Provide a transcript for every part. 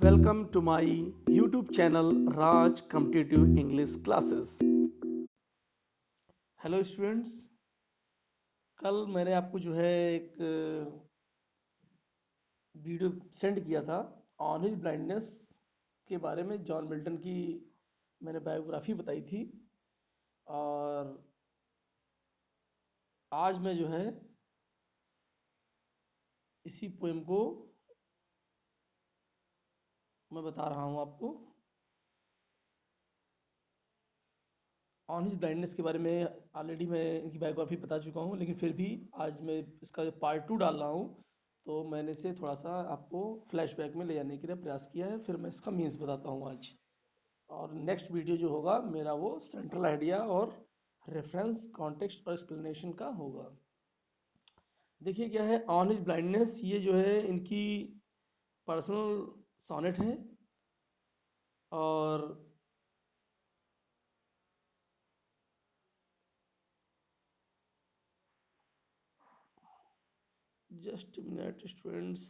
Welcome to my YouTube channel Raj Competitive English Classes. Hello students, कल मैंने आपको जो है एक वीडियो सेंड किया था ऑन हिज ब्लाइंडनेस के बारे में। जॉन मिल्टन की मैंने बायोग्राफी बताई थी और आज मैं जो है इसी पोएम को मैं बता रहा हूँ आपको। ऑन हिज ब्लाइंडनेस के बारे में ऑलरेडी मैं इनकी बायोग्राफी बता चुका हूँ, लेकिन फिर भी आज मैं इसका जो पार्ट 2 डाल रहा हूँ, तो मैंने इसे थोड़ा सा आपको फ्लैशबैक में ले जाने के लिए प्रयास किया है। फिर मैं इसका मीन्स बताता हूँ आज। और नेक्स्ट वीडियो जो होगा मेरा वो सेंट्रल आइडिया और रेफरेंस कॉन्टेक्स्ट और एक्सप्लेनेशन का होगा। देखिए क्या है ऑन हिज ब्लाइंडनेस, ये जो है इनकी पर्सनल सोनेट है और just minute students,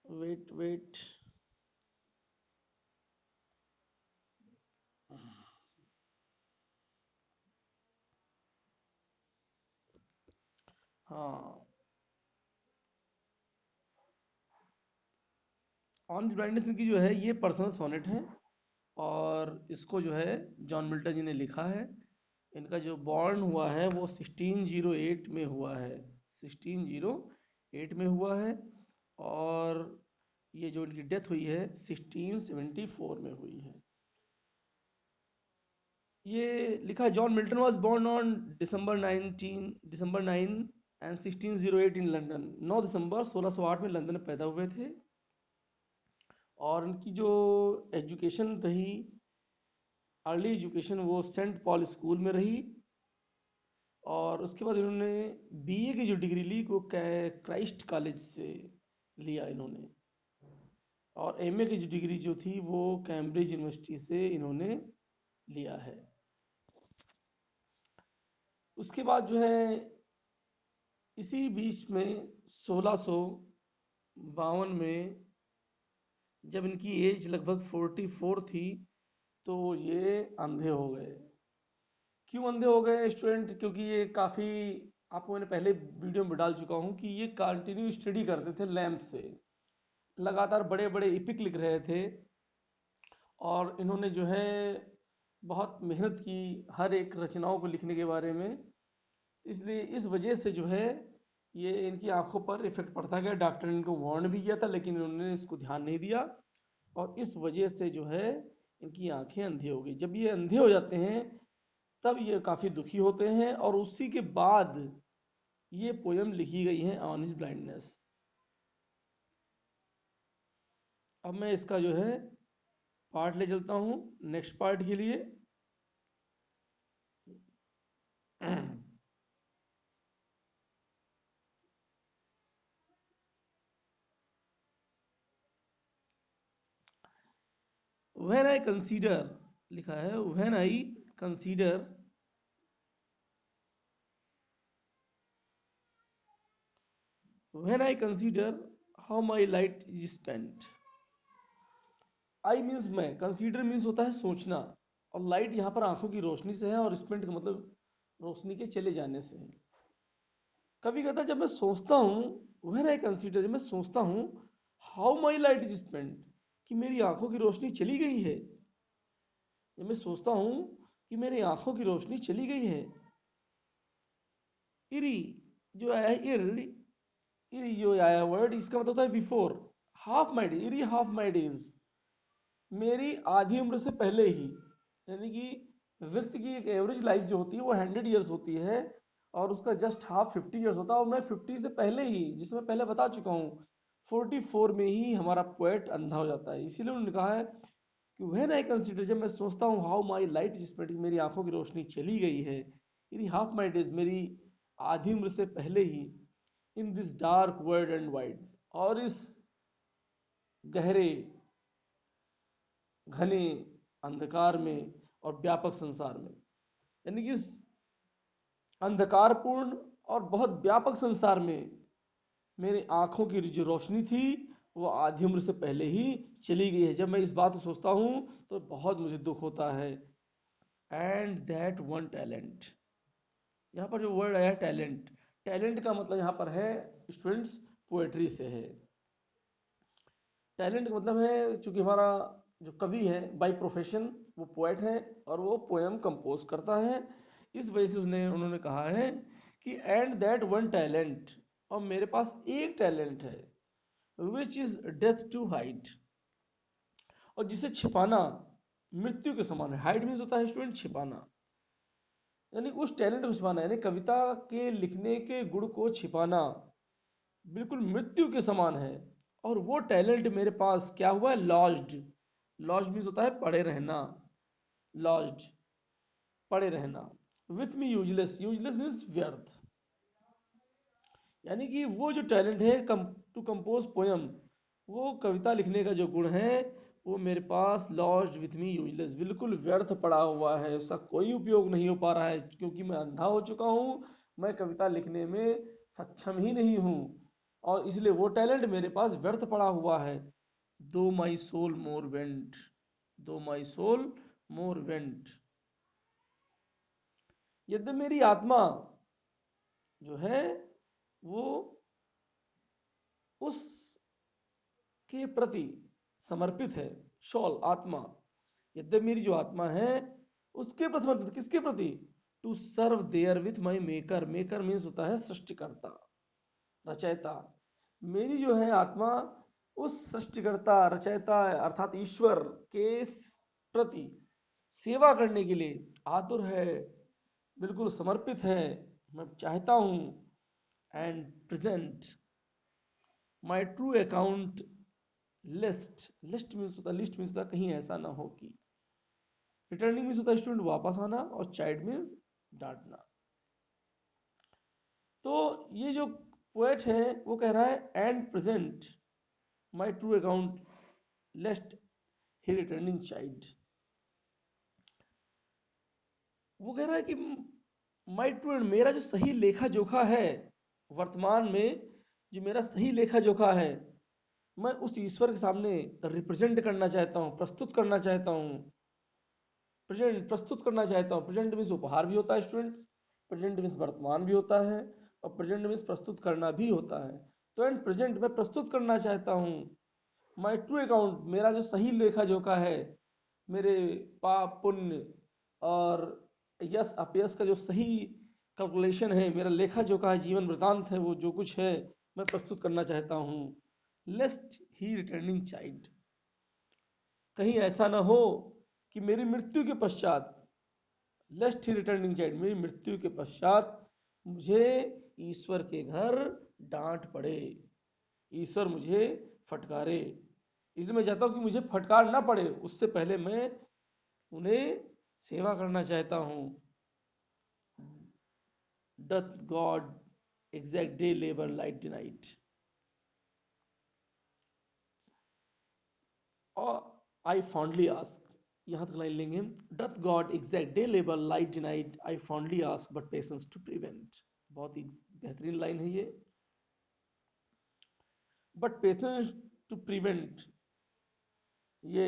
wait wait. हाँ, ऑन द ब्लाइंडनेस की जो है ये पर्सनल सोनेट है और इसको जो है जॉन मिल्टन जी ने लिखा है। इनका जो बॉर्न हुआ है वो 1608 में हुआ है, 1608 में हुआ है। और ये जो इनकी डेथ हुई है 1674 में हुई है। ये लिखा है John Milton was born on December 9 and 1608 in London. 9 दिसंबर 1608 में लंदन में पैदा हुए थे। और इनकी जो एजुकेशन रही, अर्ली एजुकेशन, वो सेंट पॉल स्कूल में रही। और उसके बाद इन्होंने बीए की जो डिग्री ली वो क्राइस्ट कॉलेज से लिया इन्होंने। और एमए की जो डिग्री जो थी वो कैम्ब्रिज यूनिवर्सिटी से इन्होंने लिया है। उसके बाद जो है इसी बीच में 1652 में जब इनकी एज लगभग 44 थी तो ये अंधे हो गए। क्यों अंधे हो गए स्टूडेंट? क्योंकि ये काफ़ी, आपको मैंने पहले वीडियो में डाल चुका हूँ कि ये कंटिन्यू स्टडी करते थे लैंप से, लगातार बड़े बड़े इपिक लिख रहे थे। और इन्होंने जो है बहुत मेहनत की हर एक रचनाओं को लिखने के बारे में। इसलिए इस वजह से जो है ये इनकी आंखों पर इफेक्ट पड़ता गया। डॉक्टर ने इनको वार्न भी किया था लेकिन इन्होंने इसको ध्यान नहीं दिया और इस वजह से जो है इनकी आंखें अंधी हो गई। जब ये अंधे हो जाते हैं तब ये काफ़ी दुखी होते हैं और उसी के बाद ये पोयम लिखी गई है ऑन हिज ब्लाइंडनेस। अब मैं इसका जो है पार्ट ले चलता हूँ नेक्स्ट पार्ट के लिए। व्हेन आई कंसीडर, लिखा है when I consider when I consider how my light is spent. I means मैं, कंसीडर मीन्स होता है सोचना, और लाइट यहाँ पर आंखों की रोशनी से है और स्पेंट का मतलब रोशनी के चले जाने से है। कभी कहता जब मैं सोचता हूँ, व्हेन आई कंसीडर, जब मैं सोचता हूँ how my light is spent, कि मेरी आंखों की रोशनी चली गई है। जब मैं सोचता हूँ कि मेरी आंखों की रोशनी चली गई है। इरी जो आया है, इरी जो आया वर्ड, इसका मतलब होता है before. Half my day, eri half my days, मेरी आधी उम्र से पहले ही। यानी कि व्यक्ति की एक एवरेज लाइफ जो होती है वो 100 ईयर्स होती है और उसका जस्ट हाफ 50 ईयर्स होता है। और मैं 50 से पहले ही, जिसमें पहले बता चुका हूँ, 44 में ही हमारा पोएट अंधा हो जाता है। इसीलिए उन्होंने कहा है कि व्हेन आई कंसीडर, जब मैं सोचता हूँ how my light is spreading, मेरी आंखों की रोशनी चली गई है, इन हाफ माई डेज, मेरी आधी उम्र से पहले ही, in this dark world and wide, और इस गहरे घने अंधकार में और व्यापक संसार में, यानी कि इस अंधकारपूर्ण और बहुत व्यापक संसार में मेरी आंखों की जो रोशनी थी वो आधी उम्र से पहले ही चली गई है। जब मैं इस बात को सोचता हूँ तो बहुत मुझे दुख होता है। एंड दैट वन टैलेंट, यहाँ पर जो वर्ड आया टैलेंट, टैलेंट का मतलब यहाँ पर है स्टूडेंट्स पोएट्री से है। टैलेंट का मतलब है, चूंकि हमारा जो कवि है बाय प्रोफेशन वो पोएट है और वो पोएम कंपोज करता है, इस वजह से उन्होंने कहा है कि एंड दैट वन टैलेंट, और मेरे पास एक टैलेंट है, which is death to hide, और जिसे छिपाना मृत्यु के समान है। हाइड मीन्स होता है स्टूडेंट छिपाना, यानी उस टैलेंट को छिपाना, यानी कविता के लिखने के गुण को छिपाना बिल्कुल मृत्यु के समान है। और वो टैलेंट मेरे पास क्या हुआ है, लॉज्ड। लॉज्ड मीन्स होता है पड़े रहना, लॉज्ड पड़े रहना। With me useless, useless means व्यर्थ, यानी कि वो जो टैलेंट है टू कंपोज पोयम, वो कविता लिखने का जो गुण है वो मेरे पास लॉस्ट विथ मी यूजलेस, बिल्कुल व्यर्थ पड़ा हुआ है, उसका कोई उपयोग नहीं हो पा रहा है, क्योंकि मैं अंधा हो चुका हूँ, मैं कविता लिखने में सक्षम ही नहीं हूँ, और इसलिए वो टैलेंट मेरे पास व्यर्थ पड़ा हुआ है। दो माई सोल मोर वेंट, दो माई सोल मोर वेंट, यद्यपि मेरी आत्मा जो है वो उस के प्रति समर्पित है। शॉल आत्मा, यद्यपि मेरी जो आत्मा है उसके प्रति समर्पित, किसके प्रति, to serve therewith my maker, maker means होता है सृष्टिकर्ता, रचयिता। मेरी जो है आत्मा उस सृष्टिकर्ता रचयिता अर्थात ईश्वर के प्रति सेवा करने के लिए आतुर है, बिल्कुल समर्पित है, मैं चाहता हूं। And present my true account list, list means होता है, लिस्ट मीन्स होता है कहीं ऐसा ना हो कि, रिटर्निंग मीन्स होता है स्टूडेंट वापस आना, और चाइल्ड मीन्स डांटना। तो ये जो पोएट है वो कह रहा है and present my true account lest he returning child, वो कह रहा है कि माई ट्रू, मेरा जो सही लेखा जोखा है वर्तमान में, जो मेरा सही लेखा जोखा है, मैं उस ईश्वर के सामने रिप्रेजेंट करना चाहता हूँ, प्रस्तुत करना चाहता हूँ, प्रेजेंट प्रस्तुत करना चाहता हूँ। प्रेजेंट मीन्स उपहार भी होता है स्टूडेंट्स, प्रेजेंट मीन्स वर्तमान भी होता है, और प्रेजेंट मीन्स प्रस्तुत करना भी होता है। तो एंड प्रेजेंट मैं प्रस्तुत करना चाहता हूँ माई ट्रू अकाउंट, मेरा जो सही लेखा जोखा है, मेरे पाप पुण्य और यश अपयश का जो सही कैलकुलेशन है, मेरा लेखा जोखा है, जीवन वृतांत है, वो जो कुछ है मैं प्रस्तुत करना चाहता हूँ। लेस्ट ही रिटर्निंग चाइल्ड, कहीं ऐसा ना हो कि मेरी मृत्यु के पश्चात, लेस्ट ही रिटर्निंग चाइल्ड, मेरी मृत्यु के पश्चात मुझे ईश्वर के घर डांट पड़े, ईश्वर मुझे फटकारे। इसलिए मैं चाहता हूं कि मुझे फटकार ना पड़े, उससे पहले मैं उन्हें सेवा करना चाहता हूं। Doth God exact day labour light night, और आई फॉन्डली आस्क, यहां तक लाइन लेंगे, doth God exact day labour light denied, I fondly ask but patience to prevent. बहुत ही बेहतरीन लाइन है ये। बट पेशेंस टू प्रिवेंट, ये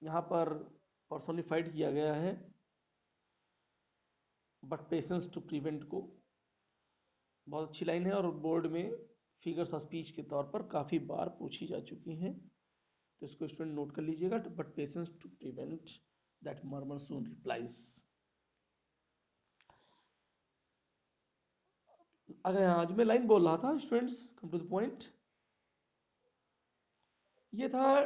यहां पर पर्सोनिफाइड किया गया है बट पेशेंस टू प्रिवेंट को। बहुत अच्छी लाइन है और बोर्ड में फिगर्स ऑफ स्पीच के तौर पर काफी बार पूछी जा चुकी हैं, तो इसको स्टूडेंट नोट कर लीजिएगा। But patience to prevent that murmur soon replies. अगर आज मैं लाइन बोल रहा था students, come to the point, ये था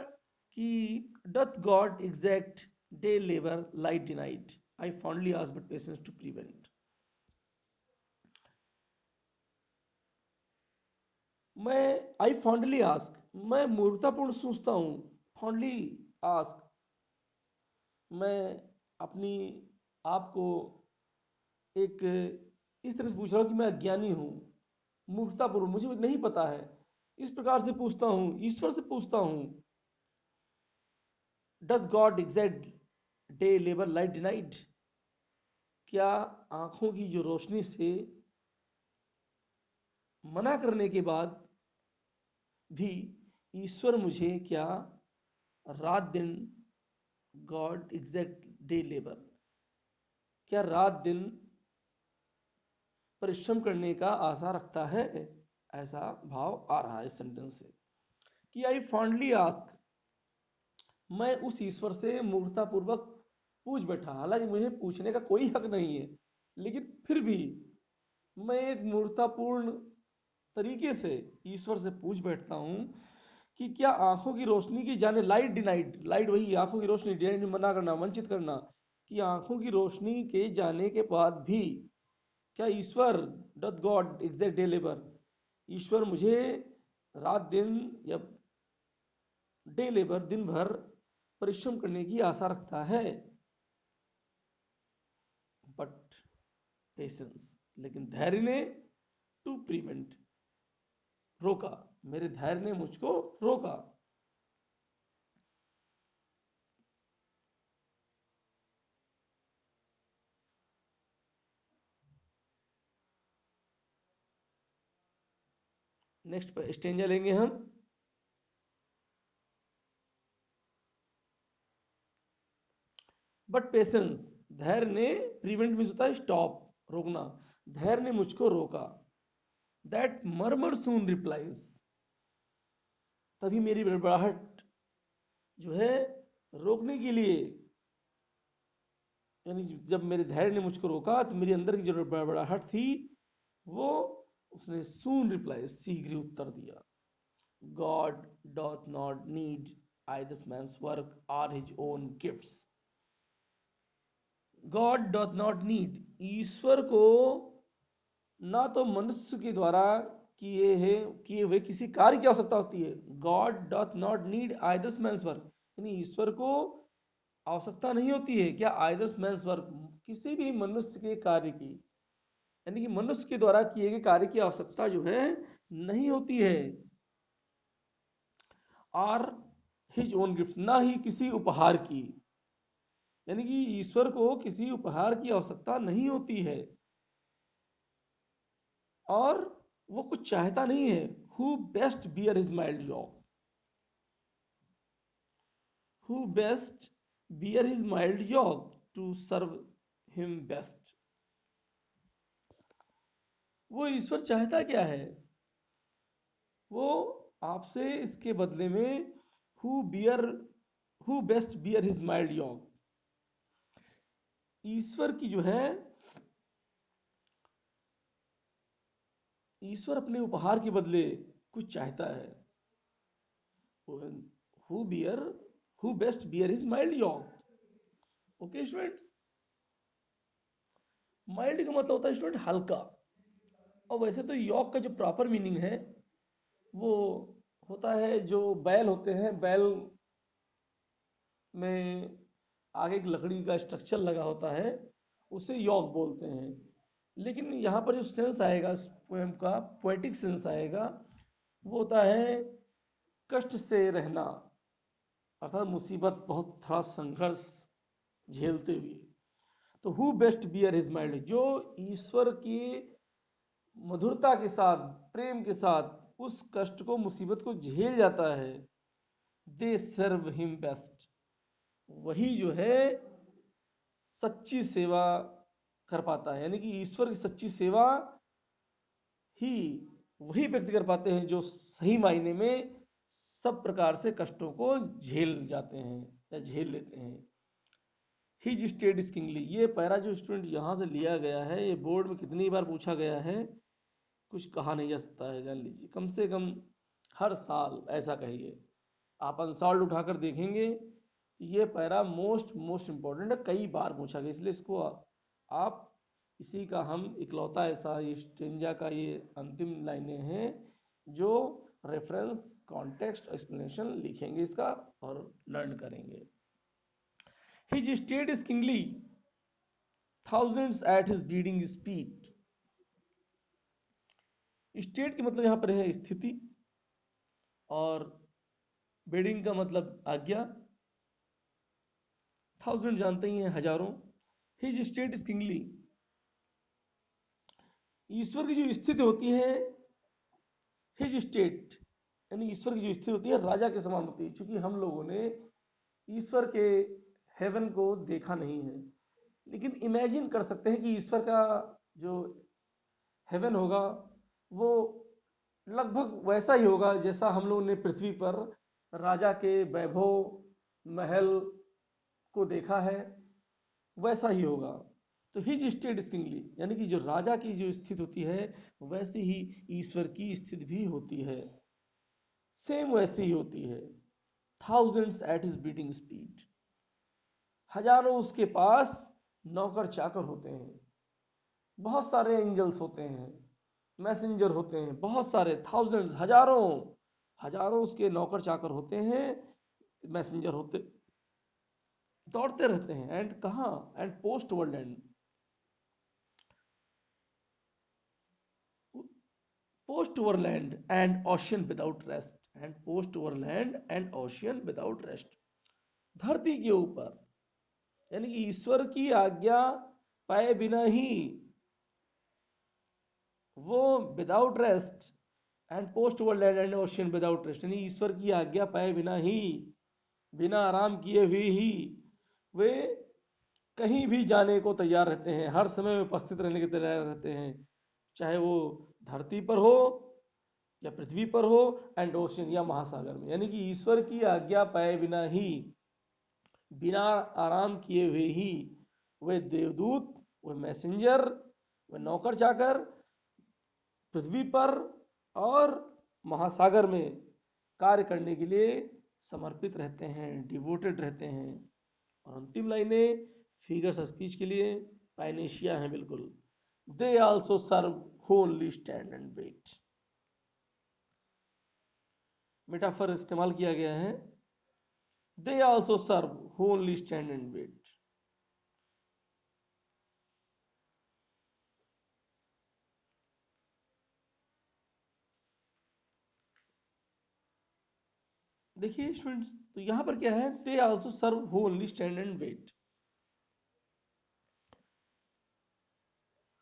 कि doth God exact day labour light denied, I fondly ask but patience to prevent. मैं आई फॉन्डली आस्क, मैं मूर्खतापूर्ण सोचता हूं, फॉन्डली आस्क, मैं अपनी आप को एक इस तरह से पूछ रहा हूं कि मैं अज्ञानी हूं, मूर्खतापूर्ण, मुझे नहीं पता है, इस प्रकार से पूछता हूं, ईश्वर से पूछता हूं। Does God exact day labour light denied, क्या आंखों की जो रोशनी से मना करने के बाद भी ईश्वर मुझे क्या रात दिन, गॉड एग्जैक्ट डे लेबर, क्या रात दिन परिश्रम करने का आशा रखता है। ऐसा भाव आ रहा है इस सेंटेंस से कि आई फॉन्डली आस्क, मैं उस ईश्वर से मूर्खतापूर्वक पूछ बैठा, हालांकि मुझे पूछने का कोई हक नहीं है, लेकिन फिर भी मैं एक मूर्खतापूर्ण तरीके से ईश्वर से पूछ बैठता हूं कि क्या आंखों की रोशनी की जाने, लाइट डिनाइड, लाइट वही आंखों की रोशनी, डिनाइड मना करना, वंचित करना, कि आंखों की रोशनी के जाने के बाद भी क्या ईश्वर, doth God exact day labour, ईश्वर मुझे रात दिन या डे लेबर दिन भर परिश्रम करने की आशा रखता है। बट पेशेंस, लेकिन धैर्य ने टू प्रिवेंट, रोका, मेरे धैर्य ने मुझको रोका। नेक्स्ट स्टेंजा लेंगे हम। बट पेशेंस, धैर्य ने, प्रिवेंट मीन्स होता है स्टॉप, रोकना, धैर्य ने मुझको रोका। दैट मर्मर सून रिप्लाइज, तभी मेरी बड़बड़ाहट जो है रोकने के लिए, यानी जब मेरे धैर्य ने मुझको रोका तो मेरी अंदर की जो बड़बड़ाहट थी वो, उसने सून रिप्लाई, शीघ्र उत्तर दिया। God doth not need either man's work or his own gifts, God doth not need, ईश्वर को ना तो मनुष्य के द्वारा किए हुए किसी कार्य की आवश्यकता होती है। God doth not need either man's work, यानी ईश्वर को आवश्यकता नहीं होती है क्या, आइदर मैन्स वर्क, किसी भी मनुष्य के कार्य की, यानी कि मनुष्य के द्वारा किए गए कार्य की आवश्यकता जो है नहीं होती है। आर हिज ओन गिफ्ट, ना ही किसी उपहार की, यानी कि ईश्वर को किसी उपहार की आवश्यकता नहीं होती है और वो कुछ चाहता नहीं है। Who best bear his mild job, who best bear his mild job to serve him best, वो ईश्वर चाहता क्या है, वो आपसे इसके बदले में who bear, who best bear his mild yoke, ईश्वर की जो है, ईश्वर अपने उपहार के बदले कुछ चाहता है। Who bear, who best bear his mild yoke. Okay students, mild का मतलब होता है स्टूडेंट हल्का, और वैसे तो यॉग का जो प्रॉपर मीनिंग है वो होता है, जो बैल होते हैं, बैल में आगे एक लकड़ी का स्ट्रक्चर लगा होता है, उसे यॉक बोलते हैं। लेकिन यहाँ पर जो सेंस आएगा इस पोएम का, पोएटिक सेंस आएगा, वो होता है कष्ट से रहना, अर्थात मुसीबत, बहुत थोड़ा संघर्ष झेलते हुए। तो who best bear his mild, जो ईश्वर की मधुरता के साथ, प्रेम के साथ उस कष्ट को, मुसीबत को झेल जाता है, दे सर्व हिम बेस्ट, वही जो है सच्ची सेवा कर पाता है। यानी कि ईश्वर की सच्ची सेवा ही वही व्यक्ति कर पाते हैं जो सही मायने में सब प्रकार से कष्टों को झेल जाते हैं या झेल लेते हैं। हिज स्टेट इज किंगली, ये पैरा जो स्टूडेंट यहाँ से लिया गया है, ये बोर्ड में कितनी बार पूछा गया है कुछ कहा नहीं जा सकता है, जान लीजिए। कम से कम हर साल ऐसा कहिए, आप अनसॉल्व उठाकर देखेंगे, ये पैरा मोस्ट मोस्ट इंपॉर्टेंट है, कई बार पूछा गया, इसलिए इसको आप, इसी का हम इकलौता ऐसा ये स्टेंजा का ये अंतिम लाइनें हैं जो रेफरेंस, कॉन्टेक्स्ट, एक्सप्लेनेशन लिखेंगे इसका और लर्न करेंगे। His state is kingly, thousands at his bleeding speed, state की मतलब यहां पर है स्थिति, और बेडिंग का मतलब आज्ञा, थाउजेंड जानते ही हैं हजारों। हिज स्टेट इज किंगली, ईश्वर की जो स्थिति होती है, हिज स्टेट यानी ईश्वर की जो स्थिति होती है राजा के समान होती है, क्योंकि हम लोगों ने ईश्वर के हेवन को देखा नहीं है, लेकिन इमेजिन कर सकते हैं कि ईश्वर का जो हेवन होगा वो लगभग वैसा ही होगा जैसा हम लोगों ने पृथ्वी पर राजा के वैभव महल को देखा है, वैसा ही होगा। तो हिज स्टेट किंगली, यानी कि जो राजा की जो स्थिति होती है वैसी ही ईश्वर की स्थिति भी होती है, सेम वैसी ही होती है। Thousands at his beating speed, हजारों उसके पास नौकर चाकर होते हैं, बहुत सारे एंजल्स होते हैं, मैसेंजर होते हैं, बहुत सारे थाउजेंड्स, हजारों हजारों उसके नौकर चाकर होते हैं, मैसेंजर होते, दौड़ते रहते हैं। एंड कहाँ? And post world and, post over land and ocean without rest, and post over land and ocean without rest, धरती के ऊपर, यानी कि ईश्वर की आज्ञा पाए बिना ही वो without rest, and post over land and ocean without rest, यानी ईश्वर की आज्ञा पाए बिना ही, बिना आराम किए हुए ही वे कहीं भी जाने को तैयार रहते हैं, हर समय में उपस्थित रहने के तैयार रहते हैं, चाहे वो धरती पर हो या पृथ्वी पर हो, एंड ओशियन या महासागर में, यानी कि ईश्वर की आज्ञा पाए बिना ही, बिना आराम किए हुए ही वे देवदूत, वे मैसेंजर, वे नौकर चाकर पृथ्वी पर और महासागर में कार्य करने के लिए समर्पित रहते हैं, डिवोटेड रहते हैं। और अंतिम लाइनें फिगर्स ऑफ स्पीच के लिए पाइनेशिया हैं बिल्कुल। They also serve who only stand and wait, metaphor इस्तेमाल किया गया है। They also serve who only stand and wait, देखिए स्टूडेंट्स, तो यहां पर क्या है, they also serve who only stand and wait,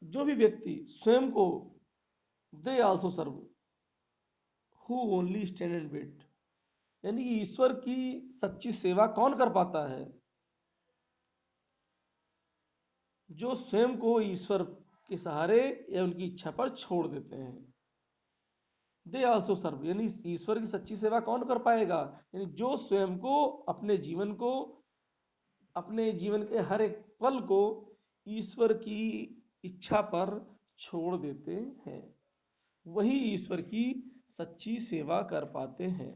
जो भी व्यक्ति स्वयं को, they also serve who only stand and wait, यानी कि ईश्वर की सच्ची सेवा कौन कर पाता है? जो स्वयं को ईश्वर के सहारे या उनकी इच्छा पर छोड़ देते हैं। दे आल्सो सर्व, यानी ईश्वर की सच्ची सेवा कौन कर पाएगा? यानी जो स्वयं को, अपने जीवन को, अपने जीवन के हर एक पल को ईश्वर की इच्छा पर छोड़ देते हैं, वही ईश्वर की सच्ची सेवा कर पाते हैं।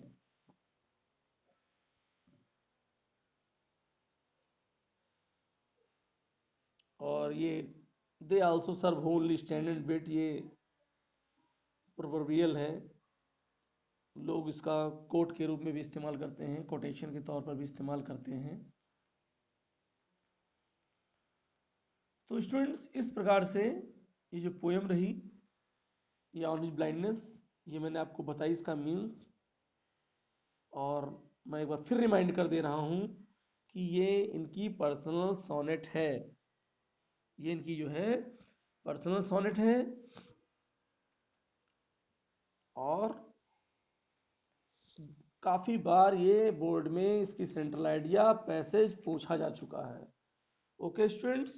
और ये they also serve only stand and wait, ये प्रोवर्बियल है, लोग इसका कोट के रूप में भी इस्तेमाल करते हैं, कोटेशन के तौर पर भी इस्तेमाल करते हैं। तो स्टूडेंट्स, इस प्रकार से ये जो पोयम रही, ये ऑन ब्लाइंडनेस, ये मैंने आपको बताई इसका मीन्स। और मैं एक बार फिर रिमाइंड कर दे रहा हूं कि ये इनकी पर्सनल सोनेट है, ये इनकी जो है पर्सनल सोनेट है, और काफी बार ये बोर्ड में इसकी सेंट्रल आइडिया पैसेज पूछा जा चुका है। Okay students,